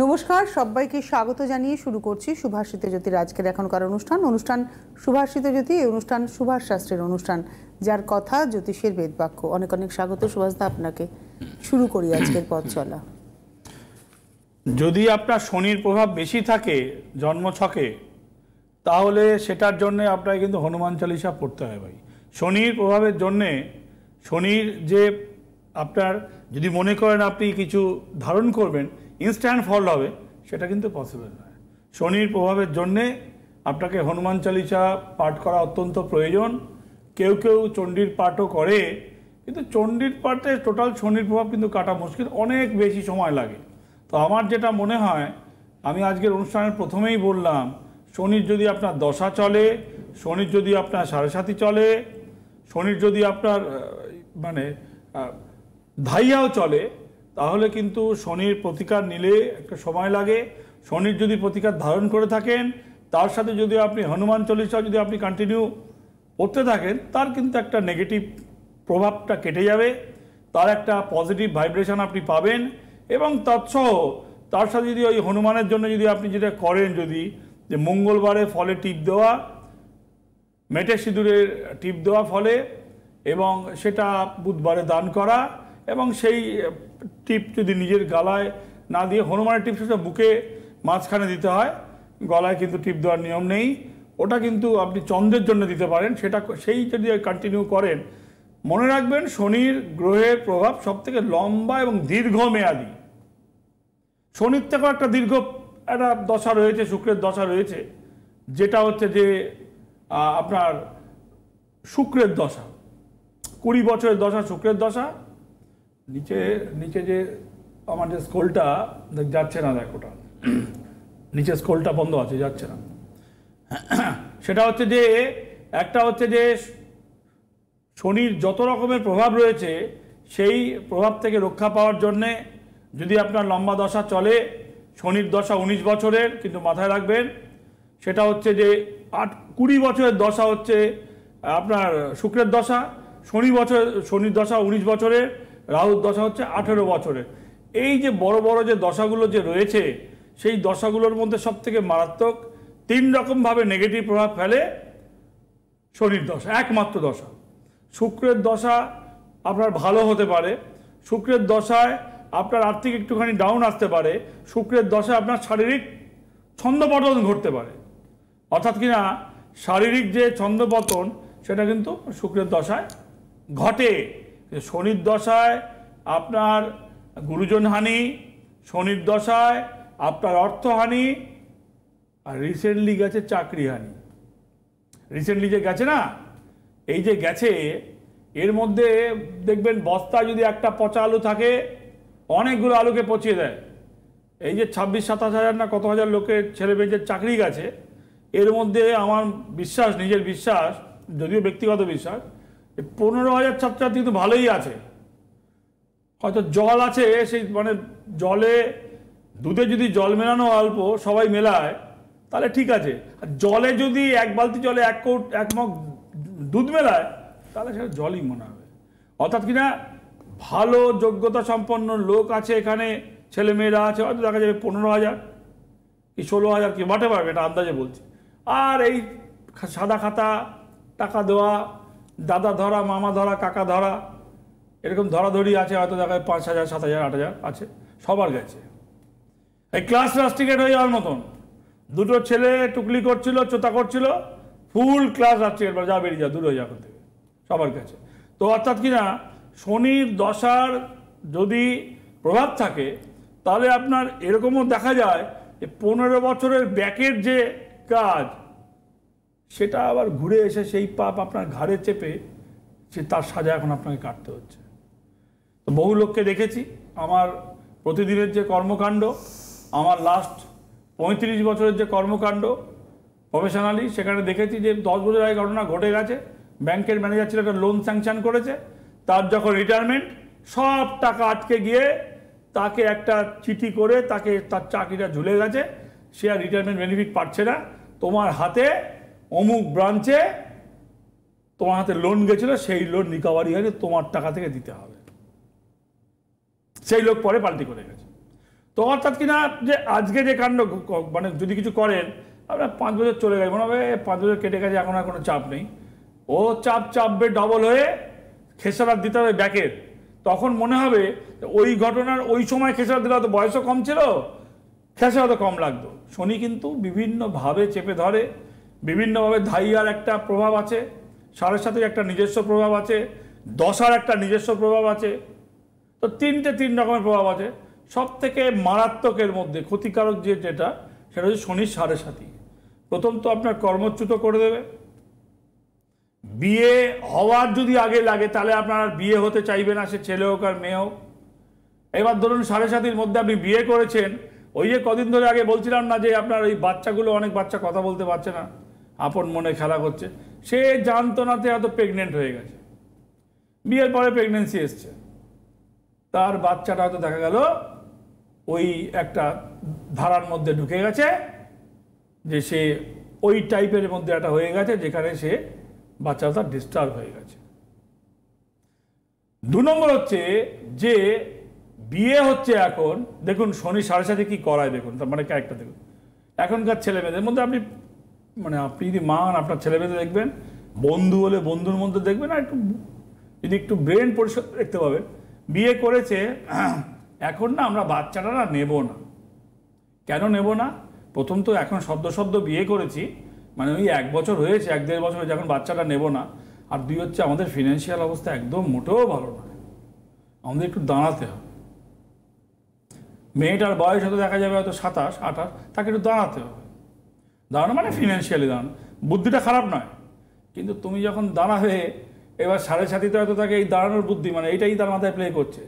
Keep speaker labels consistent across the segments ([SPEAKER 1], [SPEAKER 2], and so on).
[SPEAKER 1] নমস্কার, সবাইকে স্বাগত জানিয়ে শুরু করছি সুভাষিত জ্যোতির আজকের এখনকার অনুষ্ঠান সুভাষিত জ্যোতি। এই অনুষ্ঠান সুভাষ শাস্ত্রের অনুষ্ঠান, যার কথা জ্যোতিষের বেদবাক্য। অনেক অনেক স্বাগত সুভাষদা আপনাকে। শুরু করি আজকের পথ চলা।
[SPEAKER 2] যদি আপনার শনির প্রভাব বেশি থাকে জন্মছকে, তাহলে সেটার জন্য আপনাকে কিন্তু হনুমান চালিসা পড়তে হয় ভাই। শনির প্রভাবের জন্যে, শনির যে আপনার যদি মনে করেন আপনি কিছু ধারণ করবেন ইনস্ট্যান্ট ফল হবে, সেটা কিন্তু পসিবল নয়। শনির প্রভাবের জন্যে আপনাকে হনুমান চালিসা পাঠ করা অত্যন্ত প্রয়োজন। কেউ কেউ চণ্ডীর পাঠও করে, কিন্তু চণ্ডীর পাঠে টোটাল শনির প্রভাব কিন্তু কাটা মুশকিল, অনেক বেশি সময় লাগে। তো আমার যেটা মনে হয়, আমি আজকের অনুষ্ঠানের প্রথমেই বললাম, শনির যদি আপনার দশা চলে, শনির যদি আপনার সাড়ে সাতি চলে, শনির যদি আপনার মানে ধাইয়াও চলে, তাহলে কিন্তু শনির প্রতিকার নিলে একটা সময় লাগে। শনির যদি প্রতিকার ধারণ করে থাকেন, তার সাথে যদি আপনি হনুমান চল্লিশা যদি আপনি কন্টিনিউ করতে থাকেন, তার কিন্তু একটা নেগেটিভ প্রভাবটা কেটে যাবে, তার একটা পজিটিভ ভাইব্রেশন আপনি পাবেন। এবং তৎসহ তার সাথে যদি ওই হনুমানের জন্য যদি আপনি যেটা করেন, যদি যে মঙ্গলবারে ফলে টিপ দেওয়া, মেটে সিঁদুরের টিপ দেওয়া ফলে, এবং সেটা বুধবারে দান করা, এবং সেই টিপ যদি নিজের গালায় না দিয়ে, হনুমানের টিপ সেটা বুকে মাঝখানে দিতে হয়, গলায় কিন্তু টিপ দেওয়ার নিয়ম নেই, ওটা কিন্তু আপনি চন্দ্রের জন্য দিতে পারেন। সেটা সেই যদি কন্টিনিউ করেন, মনে রাখবেন শনির গ্রহের প্রভাব সবথেকে লম্বা এবং দীর্ঘমেয়াদী। শনির থেকেও একটা দীর্ঘ একটা দশা রয়েছে, শুক্রের দশা রয়েছে, যেটা হচ্ছে যে আপনার শুক্রের দশা, 20 বছরের দশা শুক্রের দশা। নিচে নিচে যে আমার যে স্কোলটা যাচ্ছে না, দেখ ওটা নিচে স্কোলটা বন্ধ আছে, যাচ্ছে না। সেটা হচ্ছে যে একটা হচ্ছে যে শনির যত রকমের প্রভাব রয়েছে, সেই প্রভাব থেকে রক্ষা পাওয়ার জন্যে যদি আপনার লম্বা দশা চলে, শনির দশা 19 বছরের, কিন্তু মাথায় রাখবেন সেটা হচ্ছে যে 20 বছরের দশা হচ্ছে আপনার শুক্রের দশা, শনির দশা 19 বছরের, রাহুর দশা হচ্ছে 18 বছরের। এই যে বড় বড় যে দশাগুলো যে রয়েছে, সেই দশাগুলোর মধ্যে সব থেকে মারাত্মক 3 রকমভাবে নেগেটিভ প্রভাব ফেলে শনির দশা, একমাত্র দশা। শুক্রের দশা আপনার ভালো হতে পারে, শুক্রের দশায় আপনার আর্থিক একটুখানি ডাউন আসতে পারে, শুক্রের দশায় আপনার শারীরিক ছন্দপতন ঘটতে পারে। অর্থাৎ কিনা শারীরিক যে ছন্দপতন, সেটা কিন্তু শুক্রের দশায় ঘটে। শনির দশায় আপনার গুরুজন হানি, শনির দশায় আপনার অর্থহানি, আর রিসেন্টলি গেছে চাকরি হানি। রিসেন্টলি যে গেছে না, এই যে গেছে, এর মধ্যে দেখবেন বস্তা যদি একটা পচা আলু থাকে, অনেকগুলো আলুকে পচিয়ে দেয়। এই যে 26-27 হাজার না কত হাজার লোকের ছেলে মেয়েদের চাকরি গেছে, এর মধ্যে আমার বিশ্বাস, নিজের বিশ্বাস, যদিও ব্যক্তিগত বিশ্বাস, 15,000 ছাত্রছাত্রী কিন্তু ভালোই আছে। হয়তো জল আছে, সেই মানে জলে দুধে যদি জল মেলানো অল্প সবাই মেলায়, তাহলে ঠিক আছে। আর জলে যদি 1 বালতি জলে 1 মগ দুধ মেলায়, তাহলে সেটা জলই মনে হবে। অর্থাৎ কিনা ভালো যোগ্যতা সম্পন্ন লোক আছে এখানে, ছেলে মেয়েরা আছে, হয়তো দেখা যাবে 15,000 কি 16,000 কি বাটে পারবে, এটা আন্দাজে বলছি। আর এই সাদা খাতা, টাকা দেওয়া, দাদা ধরা, মামা ধরা, কাকা ধরা, এরকম ধরাধরি আছে, হয়তো দেখা যায় 5,000, 7,000, 8,000 আছে, সবার গেছে। এই ক্লাস রাস্টিকেট হয়ে যাওয়ার মতন, দুটো ছেলে টুকলি করছিল, চোতা করছিল, ফুল ক্লাস রাস্টিকেট, যা বেরিয়ে যা, দূর হয়ে যাওয়ার থেকে, সবার কাছে। তো অর্থাৎ কিনা শনির দশার যদি প্রভাব থাকে, তাহলে আপনার এরকমও দেখা যায় যে 15 বছরের ব্যাকের যে কাজ, সেটা আবার ঘুরে এসে সেই পাপ আপনার ঘাড়ে চেপে সে তার সাজা এখন আপনাকে কাটতে হচ্ছে। তো বহু লোককে দেখেছি আমার প্রতিদিনের যে কর্মকাণ্ড, আমার লাস্ট 35 বছরের যে কর্মকাণ্ড প্রফেশনালি, সেখানে দেখেছি যে 10 বছর আগে ঘটনা ঘটে গেছে। ব্যাংকের ম্যানেজার ছিল, একটা লোন স্যাংশন করেছে, তার যখন রিটায়ারমেন্ট, সব টাকা আটকে গিয়ে তাকে একটা চিঠি করে তাকে তার চাকরিটা ঝুলে গেছে, সে আর রিটায়ারমেন্ট বেনিফিট পাচ্ছে না। তোমার হাতে অমুক ব্রাঞ্চে তোমার হাতে লোন গেছিল, সেই লোন রিকভারি হয়নি, তোমার টাকা থেকে দিতে হবে। সেই লোক পরে পাল্টি করে গেছে। তো অর্থাৎ কিনা যে আজকে যে কাণ্ড মানে যদি কিছু করেন আপনার 5 বছর চলে গেছে, মনে হবে 5 বছর কেটে গেছে, এখন আর কোনো চাপ নেই। ও চাপবে ডবল হয়ে খেসারাত দিতে হবে ব্যাকের। তখন মনে হবে ওই ঘটনার ওই সময় খেসারাত দিলে হয়তো বয়সও কম ছিল, খেসারাত কম লাগতো। শনি কিন্তু বিভিন্নভাবে চেপে ধরে, বিভিন্নভাবে ধাইয়ার একটা প্রভাব আছে, 7.5 একটা নিজস্ব প্রভাব আছে, 10 একটা নিজস্ব প্রভাব আছে। তো 3 রকমের প্রভাব আছে। সব থেকে মারাত্মকের মধ্যে ক্ষতিকারক যেটা সেটা হচ্ছে শনির 7.5। প্রথম তো আপনার কর্মচ্যুত করে দেবে। বিয়ে হওয়ার যদি আগে লাগে তাহলে আপনার আর বিয়ে হতে চাইবে না, সে ছেলে হোক আর মেয়ে হোক। এবার ধরুন 7.5-র মধ্যে আপনি বিয়ে করেছেন, ওই যে কদিন ধরে আগে বলছিলাম না যে আপনার ওই বাচ্চাগুলো, অনেক বাচ্চা কথা বলতে পারছে না, আপন মনে খেলা করছে, সে জানতো নাতে হয়তো প্রেগনেন্ট হয়ে গেছে, বিয়ের পরে প্রেগনেন্সি এসছে, তার বাচ্চাটা হয়তো দেখা গেল ওই একটা ধারার মধ্যে ঢুকে গেছে, যে সে ওই টাইপের মধ্যে একটা হয়ে গেছে যেখানে সে বাচ্চাটা ডিস্টার্ব হয়ে গেছে। 2 নম্বর হচ্ছে যে বিয়ে হচ্ছে এখন, দেখুন শনি 7.5 কি করায় দেখুন, তার মানে ক্যারেক্টার দেখুন। এখনকার ছেলে মেয়েদের মধ্যে আপনি যদি মান আপনার ছেলে মেয়েদের দেখবেন, বন্ধু হলে বন্ধুর মধ্যে দেখবেন, আর একটু ব্রেন পরিষ্কার দেখতে পাবেন। বিয়ে করেছে এখন না, আমরা বাচ্চাটা না নেব না। কেন নেব না? প্রথম তো এখন সদ্য বিয়ে করেছি, মানে ওই 1 বছর হয়েছে, 1-1.5 বছর হয়েছে, এখন বাচ্চাটা নেব না। আর 2 হচ্ছে আমাদের ফিনান্সিয়াল অবস্থা একদম মোটেও ভালো নয়, আমাদের একটু দাঁড়াতে হবে। মেয়েটার বয়স হয়তো দেখা যাবে হয়তো 27-28, তাকে একটু দাঁড়াতে হবে। দাঁড়ানো মানে ফিনান্সিয়ালি দাঁড়ানো, বুদ্ধিটা খারাপ নয়, কিন্তু তুমি যখন দাঁড়াবে, এবার 7.5 হয়তো তাকে এই দাঁড়ানোর বুদ্ধি, মানে এইটাই তার মাথায় প্লে করছে।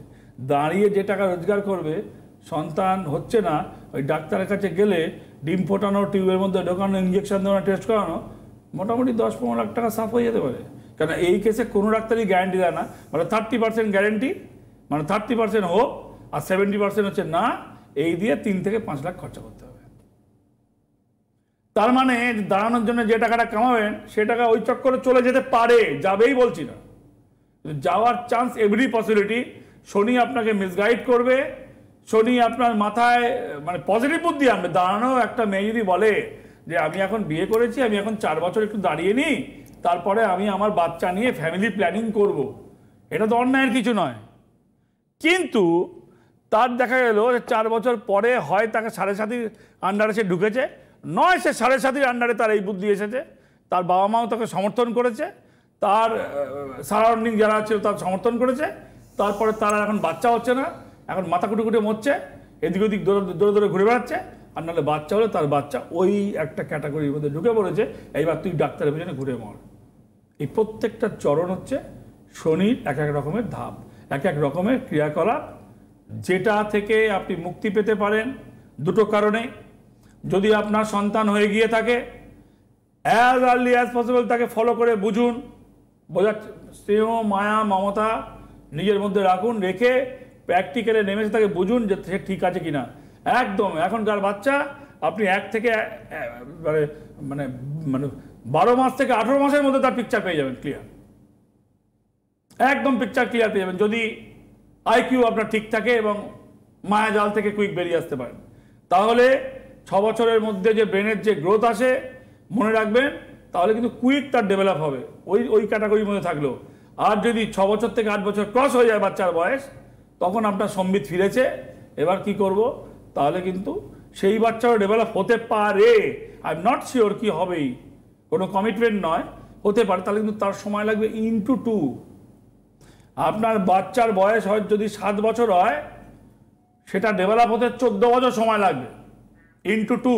[SPEAKER 2] দাঁড়িয়ে যে টাকা রোজগার করবে, সন্তান হচ্ছে না, ওই ডাক্তারের কাছে গেলে ডিম ফোটানো, টিউবের মধ্যে ঢোকানো, ইঞ্জেকশন দেওয়ানো, টেস্ট করানো, মোটামুটি 10-15 লাখ টাকা সাফ হয়ে যেতে পারে। কারণ এই কেসে কোনো ডাক্তারই গ্যারান্টি দেয় না, মানে 30% গ্যারান্টি, মানে 30% হোক, আর 70% হচ্ছে না, এই দিয়ে 3 থেকে 5 লাখ খরচা করতে হবে। তার মানে দাঁড়ানোর জন্য যে টাকাটা কামাবেন, সে টাকা ওই চক্করে চলে যেতে পারে, যাবেই বলছি না, যাওয়ার চান্স এভরি পসিবিলিটি। শনি আপনাকে মিসগাইড করবে, শনি আপনার মাথায় মানে পজিটিভ বুদ্ধি আনবে। দাঁড়ানো একটা মেয়ে যদি বলে যে আমি এখন বিয়ে করেছি, আমি এখন 4 বছর একটু দাঁড়িয়ে নিই, তারপরে আমি আমার বাচ্চা নিয়ে ফ্যামিলি প্ল্যানিং করব, এটা তো অন্যায়ের কিছু নয়। কিন্তু তার দেখা গেল 4 বছর পরে হয় তাকে 7.5 আন্ডারে সে ঢুকেছে, নয় সে 7.5 আন্ডারে তার এই বুদ্ধি এসেছে, তার বাবা মাও তাকে সমর্থন করেছে, তার সারাউন্ডিং যারা ছিল তার সমর্থন করেছে, তারপরে তারা এখন বাচ্চা হচ্ছে না, এখন মাথা কুটে মরছে, এদিক ওদিক দৌড়ে ঘুরে বেড়াচ্ছে। আর নাহলে বাচ্চা হলে তার বাচ্চা ওই একটা ক্যাটাগরির মধ্যে ঢুকে পড়েছে, এইবার তুই ডাক্তারের পেছনে ঘুরে মর। এই প্রত্যেকটা চরণ হচ্ছে শনির এক রকমের ধাপ, এক রকমের ক্রিয়াকলাপ, যেটা থেকে আপনি মুক্তি পেতে পারেন 2টো কারণে। যদি আপনার সন্তান হয়ে গিয়ে থাকে, অ্যাজ আর্লি অ্যাজ পসিবল তাকে ফলো করে বুঝুন, বোঝার স্নেহ মায়া মমতা নিজের মধ্যে রাখুন, রেখে প্র্যাকটিক্যালে নেমেছে তাকে বুঝুন যে সে ঠিক আছে কিনা। একদম এখনকার বাচ্চা আপনি 1 থেকে মানে 12 মাস থেকে 18 মাসের মধ্যে তার পিকচার পেয়ে যাবেন ক্লিয়ার, একদম পিকচার ক্লিয়ার পেয়ে যাবেন, যদি আইকিউ আপনার ঠিক থাকে এবং মায়াজাল থেকে কুইক বেরিয়ে আসতে পারেন। তাহলে 6 বছরের মধ্যে যে ব্রেনের যে গ্রোথ আসে, মনে রাখবেন, তাহলে কিন্তু কুইক তার ডেভেলপ হবে ওই ক্যাটাগরির মধ্যে থাকলেও। আর যদি 6 বছর থেকে 8 বছর ক্রস হয়ে যায় বাচ্চার বয়স, তখন আপনার সম্বিত ফিরেছে, এবার কি করব, তাহলে কিন্তু সেই বাচ্চাও ডেভেলপ হতে পারে, আই এম নট শিওর কি হবেই, কোনো কমিটমেন্ট নয়, হতে পারে, তাহলে কিন্তু তার সময় লাগবে ইনটু 2। আপনার বাচ্চার বয়স হয় যদি 7 বছর হয়, সেটা ডেভেলপ হতে 14 বছর সময় লাগবে, ইনটু 2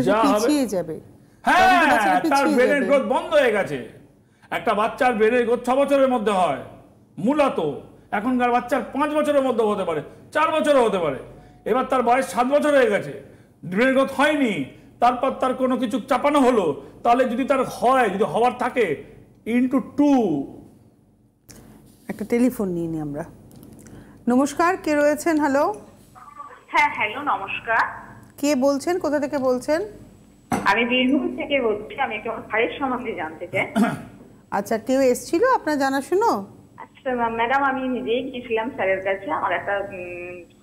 [SPEAKER 2] যা হবে
[SPEAKER 1] যাবে।
[SPEAKER 2] হ্যাঁ, তার ব্রেনের গ্রোথ বন্ধ হয়ে গেছে। একটা বাচ্চার ব্রেনের গ্রোথ 6 বছরের মধ্যে হয় মূলত, এখনকার বাচ্চার 5 বছরের মধ্যে হতে পারে, 4 বছরও হতে পারে। এবার তার বয়স 7 বছর হয়ে গেছে, ব্রেনের গ্রোথ হয়নি, তারপর তার কোনো কিছু চাপানো হলো, তাহলে যদি তার হয়, যদি হওয়ার থাকে, ইনটু 2।
[SPEAKER 1] একটা টেলিফোন নিয়ে নিই আমরা। নমস্কার, কে রয়েছেন? হ্যালো।
[SPEAKER 3] হ্যাঁ, হ্যালো, নমস্কার।
[SPEAKER 1] কে বলছেন, কোথা থেকে বলছেন?
[SPEAKER 3] আমি বীরভূম থেকে বলছি, আমি একটু আমার ভাইয়ের সম্বন্ধে জানতে চাই।
[SPEAKER 1] আচ্ছা, কেউ এসেছিল আপনার জানাশুনো?
[SPEAKER 3] ম্যাডাম আমি নিজেই গিয়েছিলাম স্যারের কাছে, আমার একটা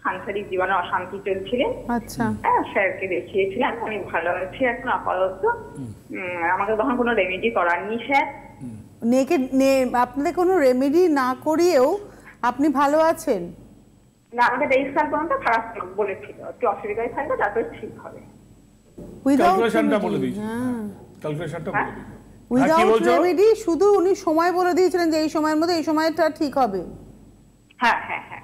[SPEAKER 3] সাংসারিক জীবনে অশান্তি চলছিল।
[SPEAKER 1] আচ্ছা,
[SPEAKER 3] হ্যাঁ, স্যারকে দেখিয়েছিলাম, আমি ভালো আছি এখন আপাতত। আমাকে তখন কোনো রেমেডি করাননি স্যার।
[SPEAKER 1] আপনাদের কোনো রেমেডি না করিয়েও আপনি ভালো আছেন?
[SPEAKER 3] না, আমাকে 23 সাল পর্যন্ত খারাপ বলেছিল, একটু অসুবিধায় থাকবে, তারপর ঠিক হবে।
[SPEAKER 2] ক্যালকুলেশনটা বলে দিয়েছি, ক্যালকুলেশনটা বলে দিই।
[SPEAKER 1] উইদাউট রেমেডি, শুধু উনি সময় বলে দিয়েছিলেন যে এই সময়ের মধ্যে এই সময়টা ঠিক হবে।
[SPEAKER 3] হ্যাঁ হ্যাঁ হ্যাঁ।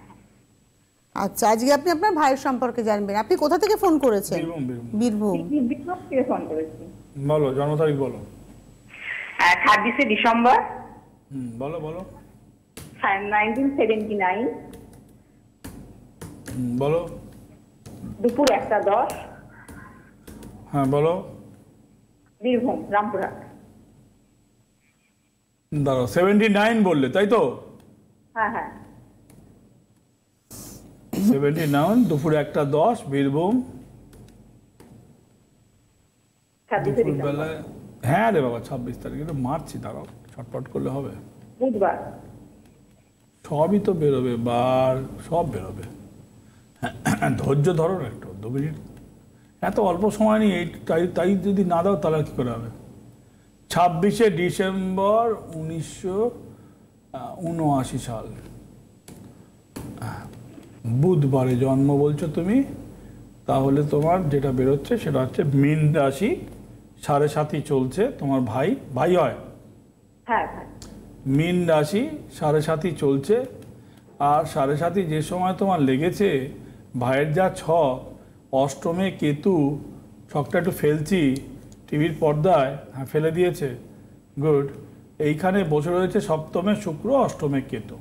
[SPEAKER 1] আচ্ছা, আজকে আপনি আপনার ভাইয়ের সম্পর্কে জানবেন। আপনি কোথা থেকে ফোন করেছেন? বীরভূম।
[SPEAKER 3] বিপ্লব থেকে ফোন করেছি।
[SPEAKER 2] বলো, জন্ম তারিখ বলো।
[SPEAKER 3] 26শে ডিসেম্বর।
[SPEAKER 2] বলো বলো।
[SPEAKER 3] 1979।
[SPEAKER 2] বলো।
[SPEAKER 3] দুপুর 1:10।
[SPEAKER 2] হ্যাঁ বলো।
[SPEAKER 3] বীরভূম, রামপুরহাট।
[SPEAKER 2] দাঁড়াও, 79 বললে তাই তো?
[SPEAKER 3] হ্যাঁ হ্যাঁ।
[SPEAKER 2] 79, দুপুর 1:10, বীরভূম।
[SPEAKER 3] 26শে ডিসেম্বর।
[SPEAKER 2] হ্যাঁ রে বাবা, 26 তারিখে তো মারছি, দাঁড়াও, ছটপট করলে হবে।
[SPEAKER 3] বুধবার।
[SPEAKER 2] সবই তো বেরোবে, বার সব বেরোবে। ধৈর্য ধরো না একটু, 2 মিনিট, এত অল্প সময় নেই। তাই যদি না দাও তাহলে কি করে হবে? 26শে ডিসেম্বর 1979 সাল, বুধবারে জন্ম বলছো তুমি। তাহলে তোমার যেটা বেরোচ্ছে সেটা হচ্ছে মীন রাশি, 7.5 চলছে। তোমার ভাই হয়?
[SPEAKER 3] হ্যাঁ হ্যাঁ।
[SPEAKER 2] মীন রাশি, 7.5 চলছে। আর 7.5 যে সময় তোমার লেগেছে, ভাইয়ের যা ছক, অষ্টমে কেতু, ছকটা একটু ফেলছি টিভির পর্দায়, হ্যাঁ ফেলে দিয়েছে, গুড। এইখানে বসে রয়েছে সপ্তমে শুক্র, অষ্টমে কেতু।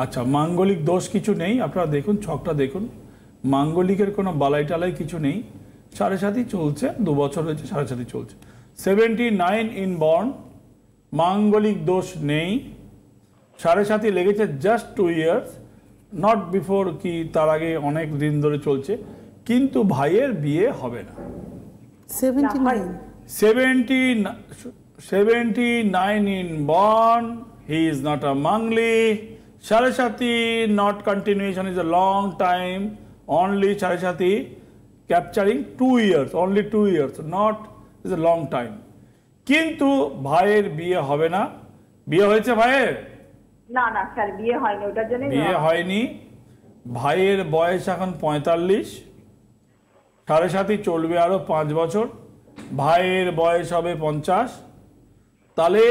[SPEAKER 2] আচ্ছা, মাঙ্গলিক দোষ কিছু নেই, আপনারা দেখুন ছকটা দেখুন, মাঙ্গলিকের কোনো বালাই টালাই কিছু নেই। 7.5 চলছে, 2 বছর হয়েছে 7.5 চলছে। 79 ইন বর্ন, মাঙ্গলিক দোষ নেই। 7.5 লেগেছে জাস্ট 2 ইয়ার্স, নট বিফোর, কি তার আগে অনেক দিন ধরে চলছে, কিন্তু ভাইয়ের বিয়ে হবে না। 79 in born, he is not a mangli. 7.5 not continuation is a long time, only 7.5 capturing 2 years, only 2 years, not is a long time. কিন্তু ভাইয়ের বিয়ে হবে না। বিয়ে হয়েছে ভাইয়ের?
[SPEAKER 3] না না স্যার, বিয়ে হয়নি, ওটার জন্য
[SPEAKER 2] বিয়ে হয়নি। ভাইয়ের বয়স এখন 45, 7.5 চলবে আরো 5 বছর, ভাইয়ের বয়স হবে 50। তাহলে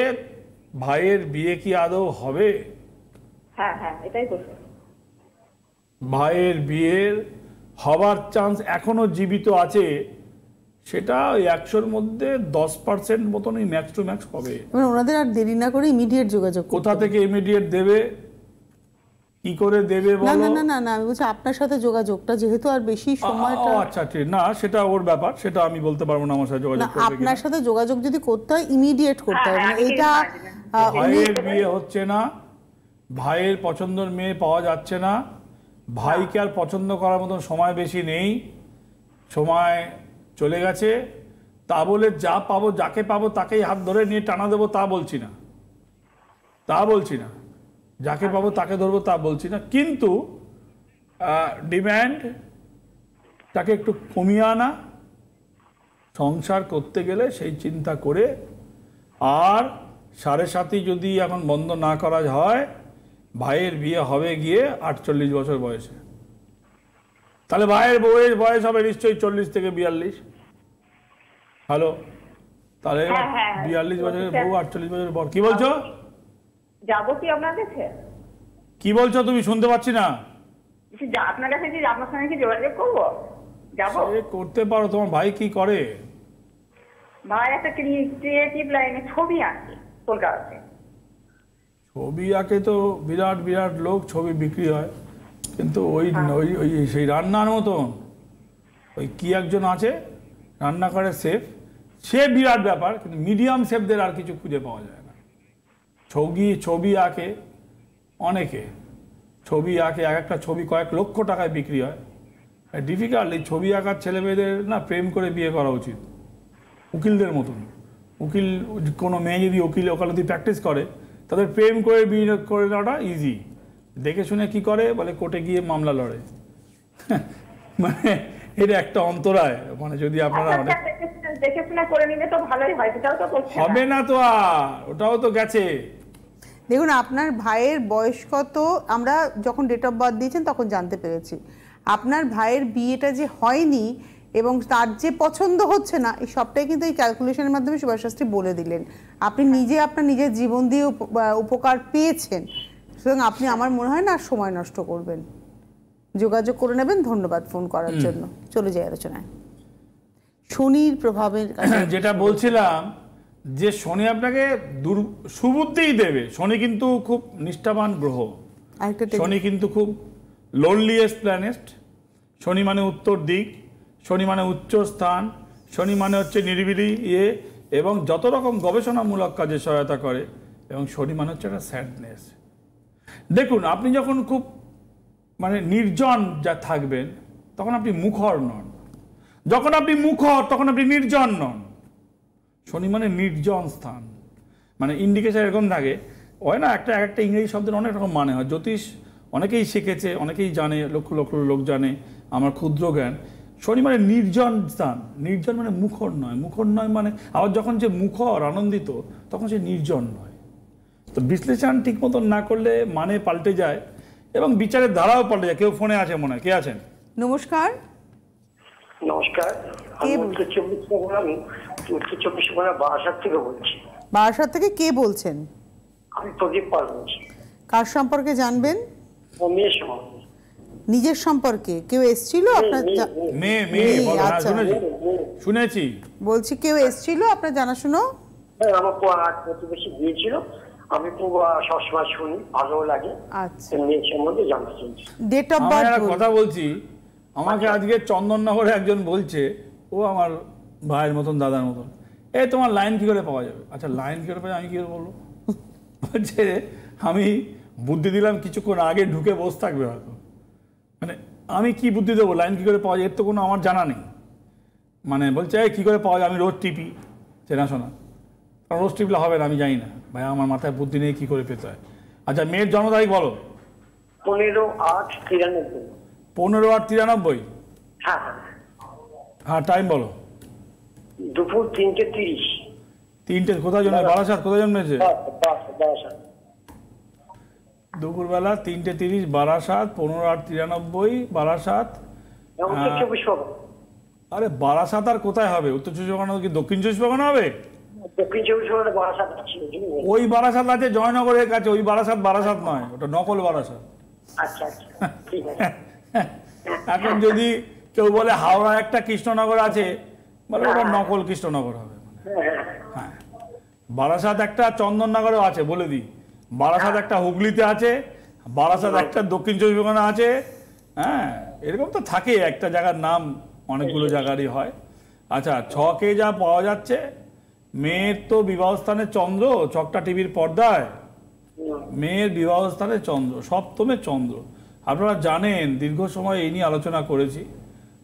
[SPEAKER 2] ভাইয়ের বিয়ে কি আদৌ হবে?
[SPEAKER 3] হ্যাঁ হ্যাঁ, এটাই বলছি।
[SPEAKER 2] ভাইয়ের বিয়ের হবার চান্স এখনো জীবিত আছে, সেটা 100-র মধ্যে 10% মতনই ম্যাক্স টু ম্যাক্স হবে।
[SPEAKER 1] ওনাদের আর দেরি না করে ইমিডিয়েট যোগাযোগ।
[SPEAKER 2] কোথা থেকে ইমিডিয়েট দেবে, কি করে দেবে
[SPEAKER 1] না
[SPEAKER 2] বলো?
[SPEAKER 1] না না না, আমি বলছি আপনার সাথে যোগাযোগটা, যেহেতু আর বেশি সময়টা।
[SPEAKER 2] আচ্ছা ঠিক, না সেটা ওর ব্যাপার, সেটা আমি বলতে পারবো না আমার সাথে যোগাযোগ করবে কিনা।
[SPEAKER 1] আপনার সাথে যোগাযোগ যদি করতে হয় ইমিডিয়েট করতে হবে, মানে এটা
[SPEAKER 2] ভাইয়ের বিয়ে হচ্ছে না, ভাইয়ের পছন্দের মেয়ে পাওয়া যাচ্ছে না, ভাইকে আর পছন্দ করার মতন সময় বেশি নেই, সময় চলে গেছে। তা বলে যা পাবো, যাকে পাবো তাকেই হাত ধরে নিয়ে টানা দেবো তা বলছি না, যাকে পাবো তাকে ধরবো তা বলছি না, কিন্তু ডিম্যান্ডটাকে একটু কমিয়ে আনা, সংসার করতে গেলে সেই চিন্তা করে। আর 7.5 যদি এখন বন্ধ না করা হয়, ভাইয়ের বিয়ে হবে গিয়ে 48 বছর বয়সে। তাহলে ভাইয়ের বউয়ের বয়স হবে নিশ্চয়ই 40 থেকে 42। হ্যালো, তাহলে 42 বছরের বউ, 48 বছরের বর। কি বলছো?
[SPEAKER 3] যাবো কি আপনার কাছে?
[SPEAKER 2] কি বলছো তুমি? শুনতে পাচ্ছি না।
[SPEAKER 3] আপনার কাছে কি, আপনার সঙ্গে কি যোগাযোগ করবো? যাবো?
[SPEAKER 2] করতে পারো। তোমার ভাই কি করে?
[SPEAKER 3] ভাই একটা ক্রিয়েটিভ লাইনে ছবি আঁকে কলকাতাতে।
[SPEAKER 2] ছবি আঁকে তো বিরাট বিরাট লোক, ছবি বিক্রি হয়, কিন্তু ওই সেই রান্নার মতন ওই কি একজন আছে রান্না করে শেফ, সে বিরাট ব্যাপার, কিন্তু মিডিয়াম শেফদের আর কিছু খুঁজে পাওয়া যায় না। ছবি আঁকে অনেকে, ছবি আঁকে, এক একটা ছবি কয়েক লক্ষ টাকায় বিক্রি হয়। ডিফিকাল্ট। এই ছবি আঁকার ছেলে মেয়েদের না প্রেম করে বিয়ে করা উচিত, উকিলদের মতন। উকিল, কোনো মেয়ে যদি ওকালতি প্র্যাকটিস করে, তাদের প্রেম করে বিয়ে করে দেওয়াটা ইজি। দেখে শুনে কি করে বলে কোর্টে গিয়ে মামলা লড়ে। মানে এটা একটা অন্তরায়। মানে যদি আপনারা অনেক
[SPEAKER 3] দেখে শুনে করে নিলে তো ভালোই হয়, সেটাও তো করছে না।
[SPEAKER 2] হবে না তো, আর ওটাও তো গেছে।
[SPEAKER 1] দেখুন আপনার ভাইয়ের বয়স কত আমরা যখন ডেট অফ বার্থ দিয়েছেন তখন জানতে পেরেছি। আপনার ভাইয়ের বিয়েটা যে হয়নি এবং তার যে পছন্দ হচ্ছে না, এই সবটাই কিন্তু এই ক্যালকুলেশনের মাধ্যমে সুভাষ শাস্ত্রী বলে দিলেন। আপনি নিজে আপনার নিজের জীবন দিয়ে উপকার পেয়েছেন, সুতরাং আপনি আমার মনে হয় না আর সময় নষ্ট করবেন, যোগাযোগ করে নেবেন। ধন্যবাদ ফোন করার জন্য। চলে যাই আলোচনায়। শনির প্রভাবের
[SPEAKER 2] যেটা বলছিলাম যে শনি আপনাকে সুবুদ্ধিই দেবে। শনি কিন্তু খুব নিষ্ঠাবান গ্রহ, শনি কিন্তু খুব লোনলিয়েস্ট প্ল্যানেট। শনি মানে উত্তর দিক, শনি মানে উচ্চ স্থান, শনি মানে হচ্ছে নিরিবিলি এবং যত রকম গবেষণামূলক কাজে সহায়তা করে, এবং শনি মানে হচ্ছে একটা স্যাডনেস। দেখুন আপনি যখন খুব মানে নির্জন যা থাকবেন তখন আপনি মুখর নন, যখন আপনি মুখর তখন আপনি নির্জন নন। শনি মানে নির্জন স্থান, মানে ইন্ডিকেশন এরকম থাকে হয় না, একটা ইংরেজি শব্দের অনেক রকম মানে হয়। জ্যোতিষ অনেকেই শিখেছে, অনেকেই জানে, লক্ষ লক্ষ লোক জানে, আমার ক্ষুদ্র জ্ঞান। শনি মানে নির্জন স্থান, নির্জন মানে মুখর নয়, মুখর নয় মানে আবার যখন যে মুখর আনন্দিত তখন সে নির্জন নয়। তো বিশ্লেষণ ঠিক মতন না করলে মানে পাল্টে যায় এবং বিচারের ধারাও পাল্টে যায়। কেউ ফোনে আছে মনে হয়, কে আছেন?
[SPEAKER 1] নমস্কার।
[SPEAKER 4] নমস্কার, আমি উত্তর চব্বিশ পরগনা বারাসাত থেকে বলছি।
[SPEAKER 1] বারাসাত থেকে কে বলছেন?
[SPEAKER 4] আমি প্রদীপ পাল বলছি।
[SPEAKER 1] কার সম্পর্কে জানবেন?
[SPEAKER 4] মেয়ের সম্বন্ধে।
[SPEAKER 1] নিজের সম্পর্কে কেউ এসেছিল আপনার?
[SPEAKER 2] মেয়ে
[SPEAKER 1] আচ্ছা,
[SPEAKER 2] শুনেছি।
[SPEAKER 1] বলছি কেউ এসেছিল আপনার জানাশুনো?
[SPEAKER 4] হ্যাঁ, আমার প্রতিবেশী গিয়েছিল, আমি খুব সবসময় শুনি, ভালো লাগে।
[SPEAKER 1] আচ্ছা,
[SPEAKER 4] মেয়ের সম্বন্ধে জানতে চাইছি।
[SPEAKER 1] ডেট অফ বার্থ
[SPEAKER 2] কথা বলছি। আমাকে আজকে চন্দননগরে একজন বলছে, ও আমার ভাইয়ের মতন, দাদার মতন, তোমার লাইন কি করে পাওয়া যাবে? আচ্ছা, লাইন কি করে পাওয়া যাবে আমি কি করে বলবো? বলছে আমি বুদ্ধি দিলাম, কিছুক্ষণ আগে ঢুকে বসে থাকবে হয়তো। মানে আমি কি বুদ্ধি দেবো, লাইন কি করে পাওয়া যায় এর তো কোনো আমার জানা নেই। মানে বলছে কি করে পাওয়া যায়, আমি রোজ টিপি, চেনাশোনা। কারণ রোজ টিপলে হবে না, আমি জানি না ভাই, আমার মাথায় বুদ্ধি নেই কি করে পেতে হয়। আচ্ছা, মেয়ের জন্ম তারিখ বলো।
[SPEAKER 4] 15/8/93।
[SPEAKER 2] 15/8/93।
[SPEAKER 4] হ্যাঁ
[SPEAKER 2] হ্যাঁ, টাইম বলো।
[SPEAKER 4] দুপুর 3:30।
[SPEAKER 2] 3টে। কোথায় জন্মে? বারাসাত। কোথায় জন্মেছে?
[SPEAKER 4] বারাসাত।
[SPEAKER 2] দুপুরবেলা 3:30 বারাসাত। 15/8/93 বারাসাত।
[SPEAKER 4] উত্তর চব্বিশ পরগনা।
[SPEAKER 2] আরে বারাসাত আর কোথায় হবে? উত্তর চব্বিশ পরগনা কি দক্ষিণ চব্বিশ পরগনা হবে?
[SPEAKER 4] দক্ষিণ চব্বিশ পরগনা বারাসাত আছে।
[SPEAKER 2] ওই বারাসাত আছে জয়নগরের কাছে, ওই বারাসাত বারাসাত নয়, ওটা নকল বারাসাত।
[SPEAKER 4] আচ্ছা আচ্ছা, ঠিক আছে।
[SPEAKER 2] এখন যদি কেউ বলে হাওড়া একটা কৃষ্ণনগর আছে, বলে ওটা নকল কৃষ্ণনগর হবে। হ্যাঁ, বারাসাত একটা চন্দননগরেও আছে, বলে দিই। বারাসাত একটা হুগলিতে আছে, বারাসাত একটা দক্ষিণ চব্বিশ পরগনা আছে। হ্যাঁ, এরকম তো থাকে, একটা জায়গার নাম অনেকগুলো জায়গারই হয়। আচ্ছা, ছকে যা পাওয়া যাচ্ছে, মেয়ের তো বিবাহস্থানে চন্দ্র, ছকটা টিভির পর্দায়, মেয়ের বিবাহস্থানে চন্দ্র, সপ্তমে চন্দ্র। আপনারা জানেন, দীর্ঘ সময় এই নিয়ে আলোচনা করেছি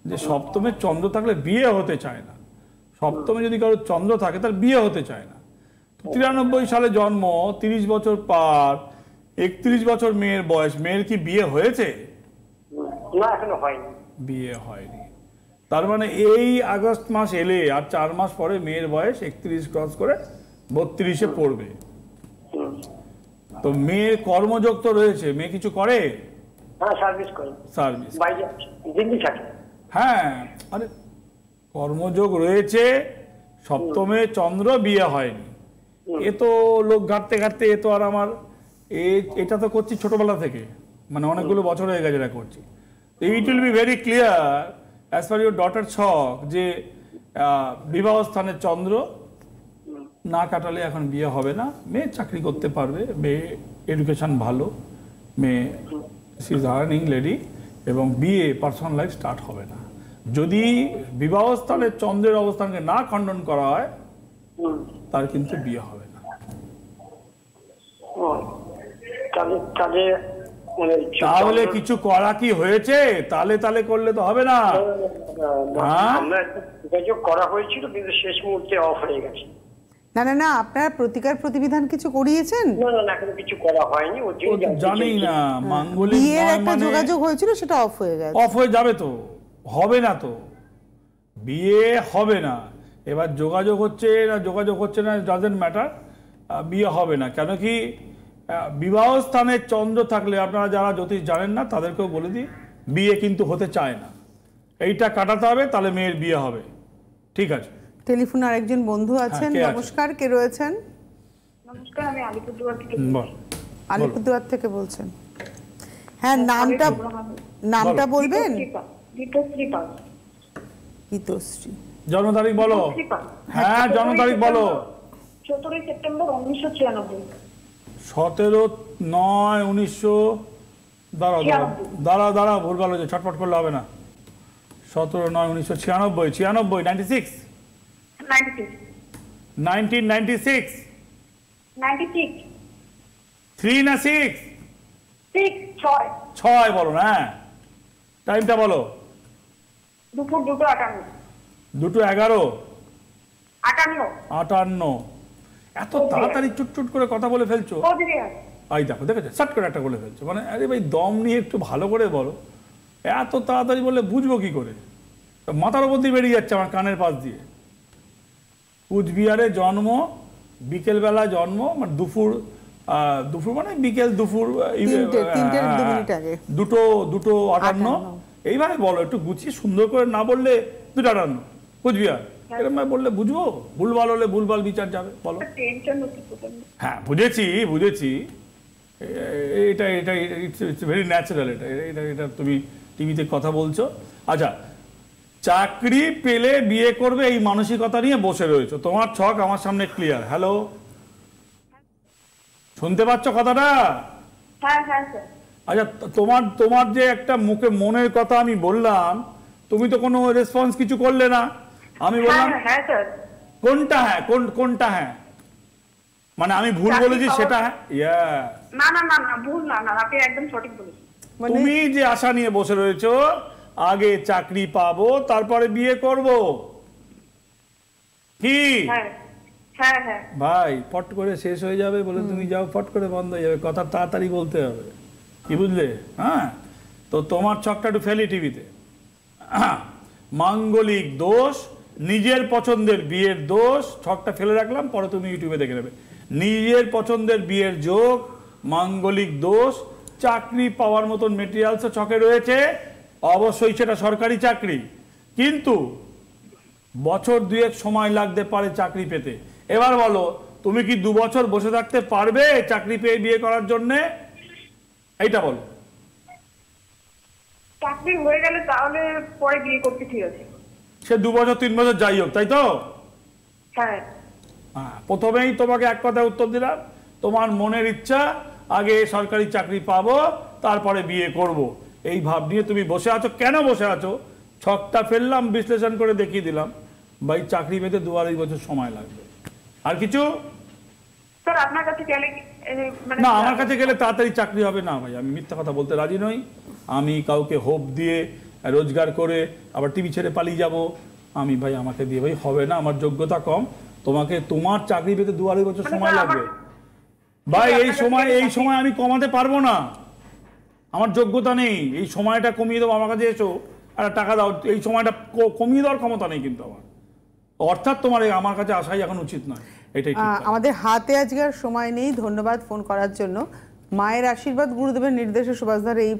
[SPEAKER 2] যে সপ্তমে চন্দ্র থাকলে বিয়ে হতে চায় না। সপ্তমে যদি কারোর চন্দ্র থাকে তার বিয়ে হতে চায় না। 93 সালে জন্ম, 30 বছর পার, 31 বছর মেয়ের বয়স। মেয়ের কি বিয়ে হয়েছে?
[SPEAKER 4] না, এখনো হয়নি।
[SPEAKER 2] বিয়ে হয়নি। তার মানে এই আগস্ট মাস এলে আর 4 মাস পরে মেয়ের বয়স 31 ক্রস করে 32-এ পড়বে। তো মেয়ের কর্মযোগ তো রয়েছে, মেয়ে কিছু করে?
[SPEAKER 4] হ্যাঁ, সার্ভিস করে।
[SPEAKER 2] সার্ভিস,
[SPEAKER 4] বাইরে দিল্লি থাকে।
[SPEAKER 2] হ্যাঁ, আরে কর্মযোগ রয়েছে, সপ্তমে চন্দ্র, বিয়ে হয়নি। এ তো লোক ঘাটতে ঘাটতে, এ তো আর আমার এটা তো করছি ছোটবেলা থেকে, মানে অনেকগুলো বছর হয়ে গেছে এটা করছি। It will be very clear as per your daughter ছক যে বিবাহ স্থানে চন্দ্র না কাটালে এখন বিয়ে হবে না। মেয়ে চাকরি করতে পারবে, মেয়ে এডুকেশন ভালো, মেয়ে সি ইজ আর্নিং লেডি, এবং বিয়ে পার্সোনাল লাইফ স্টার্ট হবে না। যদি বিবাহ স্থানে চন্দ্রের অবস্থানকে না খণ্ডন করা হয়, তার কিন্তু বিয়ে হবে না। তাহলে কিছু করা কি হয়েছে? তালে করলে তো হবে না।
[SPEAKER 4] আমরা যোগাযোগ করা হয়েছিল, কিন্তু শেষ মুহূর্তে অফ হয়ে গেছে।
[SPEAKER 1] না না না, আপনার প্রতিকার প্রতিবিধান কিছু করিয়েছেন?
[SPEAKER 4] না এখনো কিছু করা হয়নি, ওর জন্য
[SPEAKER 2] জানি না মাঙ্গলিক
[SPEAKER 1] বিয়ের একটা
[SPEAKER 2] মানে
[SPEAKER 1] যোগাযোগ হয়েছিল, সেটা অফ হয়ে গেছে।
[SPEAKER 2] অফ হয়ে যাবে তো, হবে না তো, বিয়ে হবে না। এবার যোগাযোগ হচ্ছে না যোগাযোগ হচ্ছে না ডাজেন্ট ম্যাটার, বিয়ে হবে না। কেন কি বিবাহ স্থানে চন্দ্র থাকলে, আপনারা যারা জ্যোতিষ জানেন না তাদেরকেও বলে দিই, বিয়ে কিন্তু হতে চায় না, এইটা কাটাতে হবে, তাহলে মেয়ের বিয়ে হবে। ঠিক আছে,
[SPEAKER 1] টেলিফোনে আরেকজন বন্ধু আছেন।
[SPEAKER 2] কে আছে?
[SPEAKER 1] নমস্কার, কে রয়েছেন?
[SPEAKER 3] নমস্কার, আমি আলিপুরদুয়ার থেকে
[SPEAKER 2] বল।
[SPEAKER 1] আলিপুরদুয়ার থেকে বলছেন? হ্যাঁ, নামটা বলবেন?
[SPEAKER 3] দীপশ্রী পাল।
[SPEAKER 1] গীতশ্রী।
[SPEAKER 2] জন্ম তারিখ বলো।
[SPEAKER 3] দীপশ্রী পাল।
[SPEAKER 2] হ্যাঁ, জন্ম তারিখ বলো।
[SPEAKER 3] 17 সেপ্টেম্বর 1996।
[SPEAKER 2] 17/9/1900। দাঁড়াও ভুলভাল হয়েছে, ছটফট করলে হবে না। 17/9/1996। 96 1996।
[SPEAKER 3] 96
[SPEAKER 2] 3 না 6?
[SPEAKER 3] 6
[SPEAKER 2] বলো না। টাইমটা বলো।
[SPEAKER 3] দুপুর 2:58।
[SPEAKER 2] 2:11।
[SPEAKER 3] 58।
[SPEAKER 2] এত তাড়াতাড়ি চুটচুট করে কথা বলে ফেলছো।
[SPEAKER 3] কোচবিহার।
[SPEAKER 2] এই দেখেছো, সাট করে একটা বলে ফেলছো। মানে আরে ভাই, দম নিয়ে একটু ভালো করে বলো, এত তাড়াতাড়ি বললে বুঝবো কি করে? মাথার উপর দিয়ে বেরিয়ে যাচ্ছে আমার কানের পাশ দিয়ে। কুচবিহারে জন্ম, বিকেলবেলা জন্ম, মানে দুপুর মানে বিকেল দুপুর 2:58। এইভাবে বলো, একটু গুছিয়ে সুন্দর করে না বললে 2:58 কুচবিহার এরকম বললে বুঝবো। ভুলভাল হলে ভুলভাল বিচার যাবে। বলো। হ্যাঁ, বুঝেছি। এটা ইটস ভেরি ন্যাচারাল। এটা তুমি টিভিতে কথা বলছো। আচ্ছা, চাকরি পেলে বিয়ে করবে এই মানসিকতা নিয়ে বসে রয়েছে। তোমার ছক আমার সামনে ক্লিয়ার। হ্যালো, শুনতে পাচ্ছ কথাটা?
[SPEAKER 3] হ্যাঁ স্যার।
[SPEAKER 2] আচ্ছা, তোমার যে একটা মুখে মনের কথা আমি বললাম, তুমি তো কোনো রেসপন্স কিছু করলে না। আমি বললাম
[SPEAKER 3] হ্যাঁ স্যার।
[SPEAKER 2] কোনটা হ্যাঁ? মানে আমি ভুল বলেছি সেটা হ্যাঁ?
[SPEAKER 3] না ভুল না, আপনি একদম সঠিক বলেছেন।
[SPEAKER 2] তুমি যে আশা নিয়ে বসে রয়েছো, আগে চাকরি পাবো তারপরে বিয়ে করব, কি?
[SPEAKER 3] হ্যাঁ।
[SPEAKER 2] ভাই, ফট করে শেষ হয়ে যাবে বলে তুমি যাও, ফট করে বন্ধ হয়ে যাবে। কথা তাড়াতাড়ি বলতে হবে, কি বুঝলে? হ্যাঁ, তো তোমার ছকটা একটু ফেলি টিভিতে। মাঙ্গলিক দোষ, নিজের পছন্দের বিয়ের দোষ, ছকটা ফেলে রাখলাম, পরে তুমি ইউটিউবে দেখে নেবে। নিজের পছন্দের বিয়ের যোগ, মাঙ্গলিক দোষ, চাকরি পাওয়ার মতন মেটেরিয়ালসও ছকে রয়েছে। অবশ্যই সেটা সরকারি চাকরি, কিন্তু বছর 2 সময় লাগতে পারে চাকরি পেতে। এবার বলো, তুমি কি 2 বছর বসে থাকতে পারবে চাকরি পেয়ে বিয়ে করার জন্য? এইটা বলো।
[SPEAKER 3] চাকরি হয়ে গেলে তাহলে পরে বিয়ে করতে ঠিক আছে।
[SPEAKER 2] সে 2 বছর 3 বছর যাই হোক, তাই তো?
[SPEAKER 3] হ্যাঁ।
[SPEAKER 2] প্রথমেই তোমাকে এক কথায় উত্তর দিলাম, তোমার মনের ইচ্ছা আগে সরকারি চাকরি পাবো তারপরে বিয়ে করব, এই ভাব নিয়ে তুমি বসে আছো। কেন বসে আছো? ছকটা ফেললাম, বিশ্লেষণ করে দেখিয়ে দিলাম, ভাই চাকরি পেতে 2-2.5 বছর সময় লাগবে। আর কিছু?
[SPEAKER 3] স্যার, আপনার কাছে গেলে
[SPEAKER 2] না, আমার কাছে গেলে তাড়াতাড়ি চাকরি হবে না ভাই, আমি মিথ্যা কথা বলতে রাজি নই। আমি কাউকে হোপ দিয়ে রোজগার করে আবার টিভি ছেড়ে পালিয়ে যাব, ভাই আমাকে দিয়ে ভাই হবে না, আমার যোগ্যতা কম। তোমার চাকরি পেতে 2-2.5 বছর সময় লাগবে ভাই। এই সময় আমি কমাতে পারবো না, আমার যোগ্যতা নেই। এই সময়টা কমিয়ে দেবো, আমার কাছে এসো একটা টাকা দাও, এই সময়টা কমিয়ে দেওয়ার ক্ষমতা নেই কিন্তু আমার। অর্থাৎ তোমার আমার কাছে আসাই এখন উচিত নয়, এটাই ঠিক।
[SPEAKER 1] আমাদের হাতে আজকে আর সময় নেই। ধন্যবাদ ফোন করার জন্য। মায়ের আশীর্বাদ, গুরুদেবের নির্দেশে সুভাষদার এই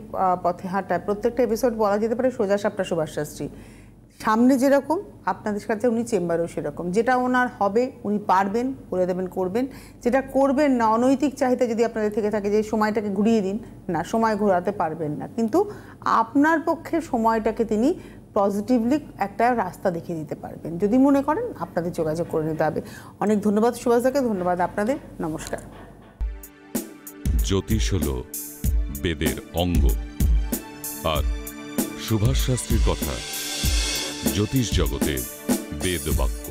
[SPEAKER 1] পথে হাঁটায় প্রত্যেকটা এপিসোড বলা যেতে পারে সোজা সাপটা সুভাষ শাস্ত্রী। সামনে যেরকম, আপনাদের কাছে উনি চেম্বারেও সেরকম। যেটা ওনার হবে উনি পারবেন, বলে দেবেন, করবেন। যেটা করবেন না, অনৈতিক চাহিদা যদি আপনাদের থেকে থাকে যে সময়টাকে ঘুরিয়ে দিন, না, সময় ঘোরাতে পারবেন না। কিন্তু আপনার পক্ষে সময়টাকে তিনি পজিটিভলি একটা রাস্তা দেখিয়ে দিতে পারবেন। যদি মনে করেন, আপনাদের যোগাযোগ করে নিতে হবে। অনেক ধন্যবাদ সুভাষদাকে, ধন্যবাদ আপনাদের। নমস্কার।
[SPEAKER 5] জ্যোতিষ হল বেদের অঙ্গ, আর সুভাষ শাস্ত্রীর কথা জ্যোতিষ জগতের বেদ বাক্য।